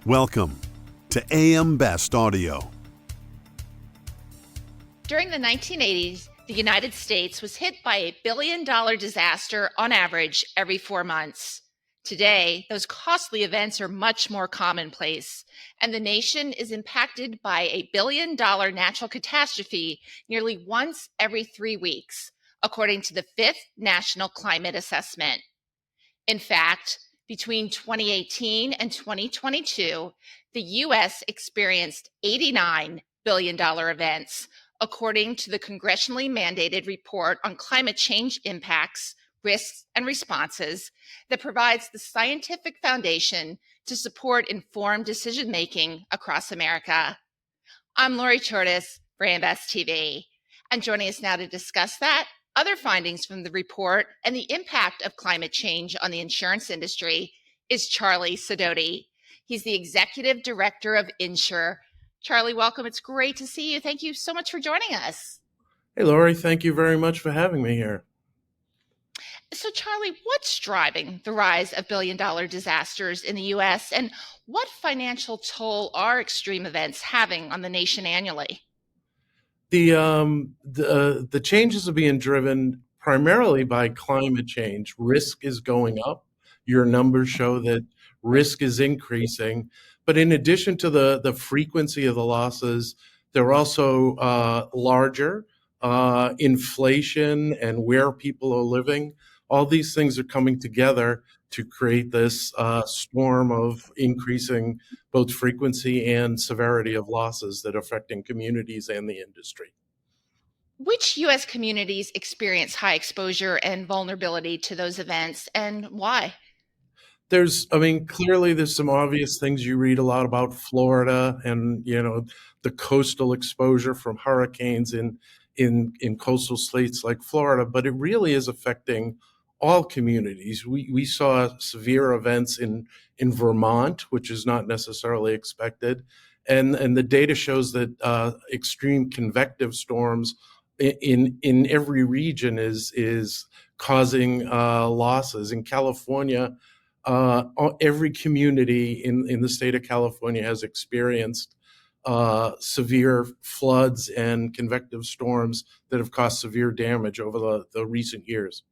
Welcome to AM Best Audio. During the 1980s, the United States was hit by a billion-dollar disaster on average every 4 months. Today, those costly events are much more commonplace, and the nation is impacted by a billion-dollar natural catastrophe nearly once every 3 weeks, according to the 5th National Climate Assessment. In fact, between 2018 and 2022, the U.S. experienced $89 billion events, according to the congressionally mandated report on climate change impacts, risks, and responses that provides the scientific foundation to support informed decision-making across America. I'm Lori Chortis for AMBest TV, and joining us now to discuss that, other findings from the report, and the impact of climate change on the insurance industry is Charlie Sidoti. He's the executive director of InnSure. Charlie, welcome. It's great to see you. Thank you so much for joining us. Hey, Lori, thank you very much for having me here. So, Charlie, what's driving the rise of billion-dollar disasters in the U.S., and what financial toll are extreme events having on the nation annually? The changes are being driven primarily by climate change. Risk is going up. Your numbers show that risk is increasing. But in addition to the frequency of the losses, they're also larger. Inflation and where people are living, all these things are coming together to create this storm of increasing both frequency and severity of losses that are affecting communities and the industry. Which U.S. communities experience high exposure and vulnerability to those events, and why? Clearly there's some obvious things. You read a lot about Florida and, the coastal exposure from hurricanes in coastal states like Florida, but it really is affecting all communities. We saw severe events in Vermont, which is not necessarily expected. And the data shows that extreme convective storms in every region is causing losses. In California, every community in the state of California has experienced severe floods and convective storms that have caused severe damage over the recent years.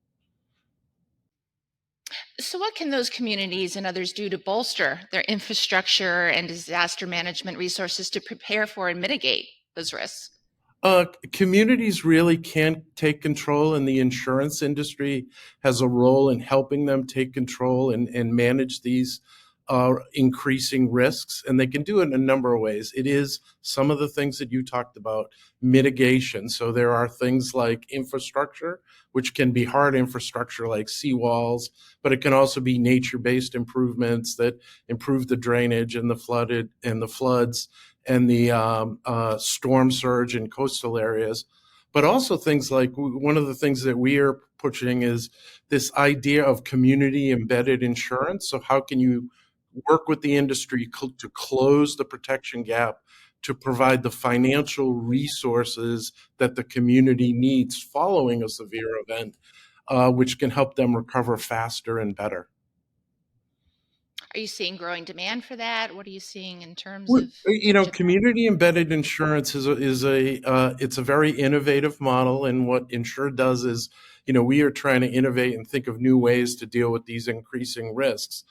So, what can those communities and others do to bolster their infrastructure and disaster management resources to prepare for and mitigate those risks? Communities really can't take control, and the insurance industry has a role in helping them take control and manage these increasing risks. And they can do it in a number of ways. It is some of the things that you talked about, mitigation. So there are things like infrastructure, which can be hard infrastructure like seawalls, but it can also be nature-based improvements that improve the drainage and the floods and the storm surge in coastal areas. But also things like, one of the things that we are pushing is this idea of community embedded insurance. So how can you work with the industry to close the protection gap, to provide the financial resources that the community needs following a severe event, which can help them recover faster and better. Are you seeing growing demand for that? What are you seeing in terms of? Community embedded insurance it's a very innovative model, and what InnSure does is, we are trying to innovate and think of new ways to deal with these increasing risks,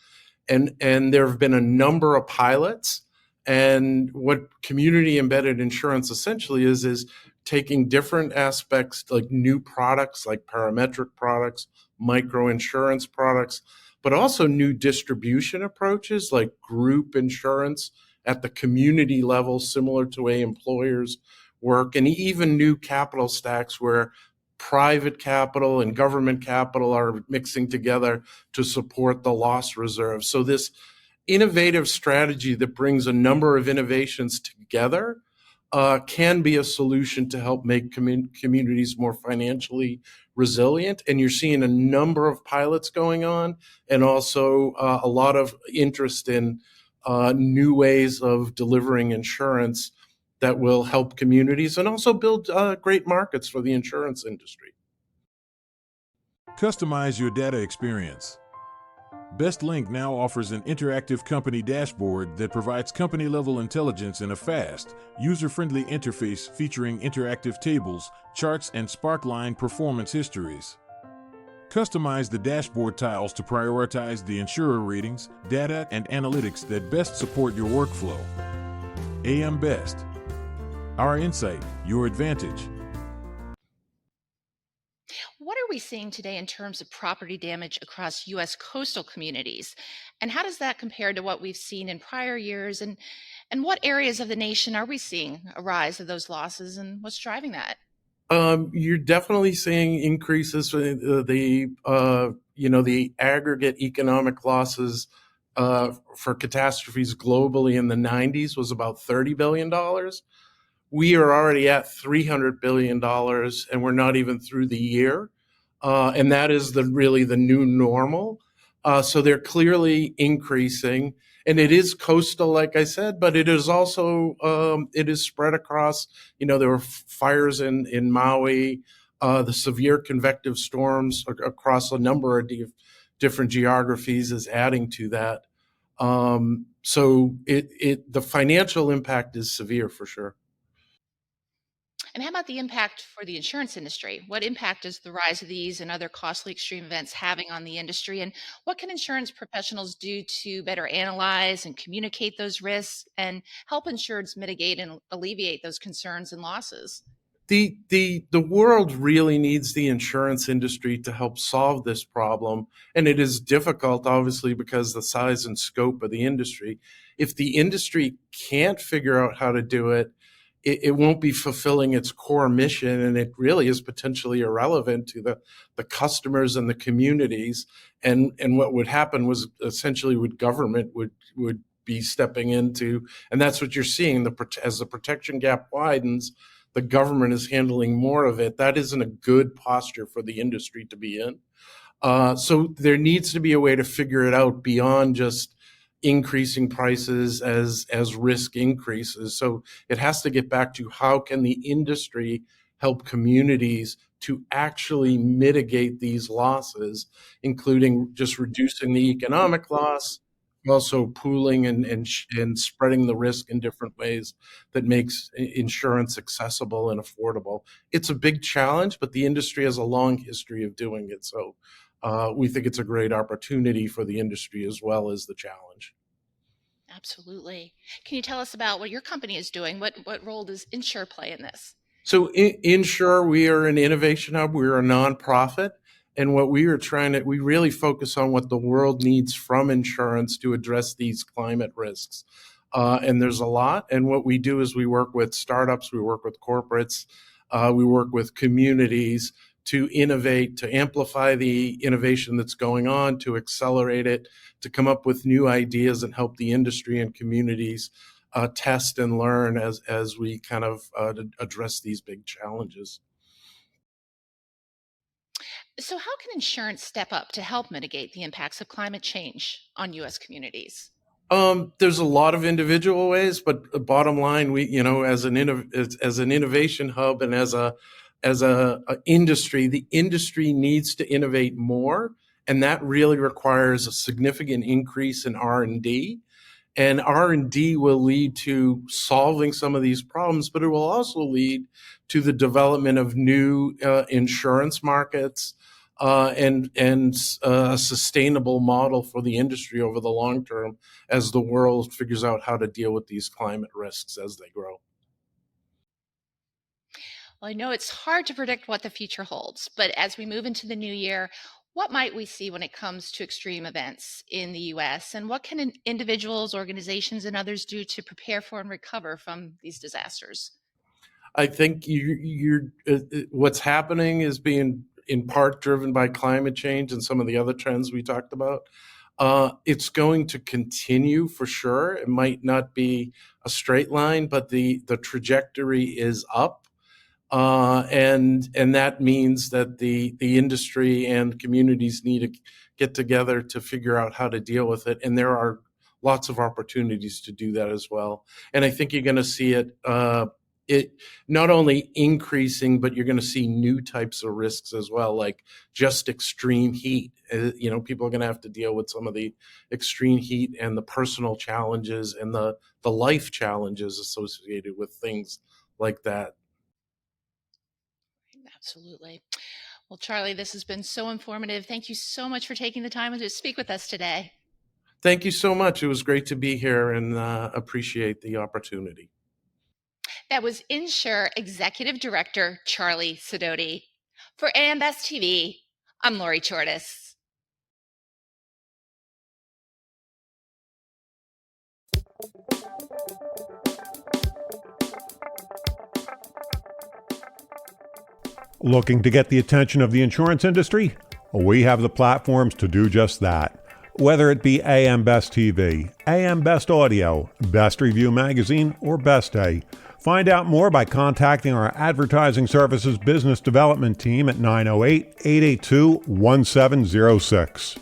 and there have been a number of pilots. And what community embedded insurance essentially is taking different aspects, like new products, like parametric products, micro insurance products, but also new distribution approaches like group insurance at the community level, similar to way employers work, and even new capital stacks where private capital and government capital are mixing together to support the loss reserve. So this innovative strategy that brings a number of innovations together can be a solution to help make communities more financially resilient. And you're seeing a number of pilots going on, and also a lot of interest in new ways of delivering insurance that will help communities and also build great markets for the insurance industry. Customize your data experience. BestLink now offers an interactive company dashboard that provides company-level intelligence in a fast, user-friendly interface featuring interactive tables, charts, and Sparkline performance histories. Customize the dashboard tiles to prioritize the insurer ratings, data, and analytics that best support your workflow. AM Best. Our insight, your advantage. What are we seeing today in terms of property damage across U.S. coastal communities? And how does that compare to what we've seen in prior years? And what areas of the nation are we seeing a rise of those losses, and what's driving that? You're definitely seeing increases in the aggregate economic losses for catastrophes globally in the 90s was about $30 billion. We are already at $300 billion, and we're not even through the year. And that is really the new normal. So they're clearly increasing. And it is coastal, like I said, but it is also, it is spread across, there were fires in Maui, the severe convective storms across a number of different geographies is adding to that. So the financial impact is severe for sure. And how about the impact for the insurance industry? What impact is the rise of these and other costly extreme events having on the industry? And what can insurance professionals do to better analyze and communicate those risks and help insureds mitigate and alleviate those concerns and losses? The world really needs the insurance industry to help solve this problem. And it is difficult, obviously, because the size and scope of the industry. If the industry can't figure out how to do it, it won't be fulfilling its core mission, and it really is potentially irrelevant to the customers and the communities. And what would happen was essentially government would be stepping into, and that's what you're seeing. As the protection gap widens, the government is handling more of it. That isn't a good posture for the industry to be in. So there needs to be a way to figure it out beyond just increasing prices as risk increases. So it has to get back to how can the industry help communities to actually mitigate these losses, including just reducing the economic loss, also pooling and spreading the risk in different ways that makes insurance accessible and affordable. It's a big challenge, but the industry has a long history of doing it. So we think it's a great opportunity for the industry as well as the challenge. Absolutely. Can you tell us about what your company is doing? What role does InnSure play in this? So InnSure, we are an innovation hub. We're a nonprofit. And what we really focus on what the world needs from insurance to address these climate risks. And there's a lot. And what we do is we work with startups, we work with corporates, we work with communities to innovate, to amplify the innovation that's going on, to accelerate it, to come up with new ideas and help the industry and communities test and learn as we kind of address these big challenges. So, how can insurance step up to help mitigate the impacts of climate change on U.S. communities? There's a lot of individual ways, but bottom line, we, as an innovation hub and as a industry, the industry needs to innovate more, and that really requires a significant increase in R&D. And R&D will lead to solving some of these problems, but it will also lead to the development of new insurance markets and a sustainable model for the industry over the long term as the world figures out how to deal with these climate risks as they grow. Well, I know it's hard to predict what the future holds, but as we move into the new year, what might we see when it comes to extreme events in the US? And what can individuals, organizations, and others do to prepare for and recover from these disasters? I think what's happening is being in part driven by climate change and some of the other trends we talked about. It's going to continue for sure. It might not be a straight line, but the trajectory is up. And that means that the industry and communities need to get together to figure out how to deal with it. And there are lots of opportunities to do that as well. And I think you're going to see it it not only increasing, but you're going to see new types of risks as well, like just extreme heat. People are going to have to deal with some of the extreme heat and the personal challenges and the life challenges associated with things like that. Absolutely. Well, Charlie, this has been so informative. Thank you so much for taking the time to speak with us today. Thank you so much. It was great to be here, and appreciate the opportunity. That was InnSure Executive Director Charlie Sidoti. For AM Best TV, I'm Lori Chortis. Looking to get the attention of the insurance industry? We have the platforms to do just that. Whether it be AM Best TV, AM Best Audio, Best Review Magazine, or Best Day, find out more by contacting our Advertising Services Business Development Team at 908-882-1706.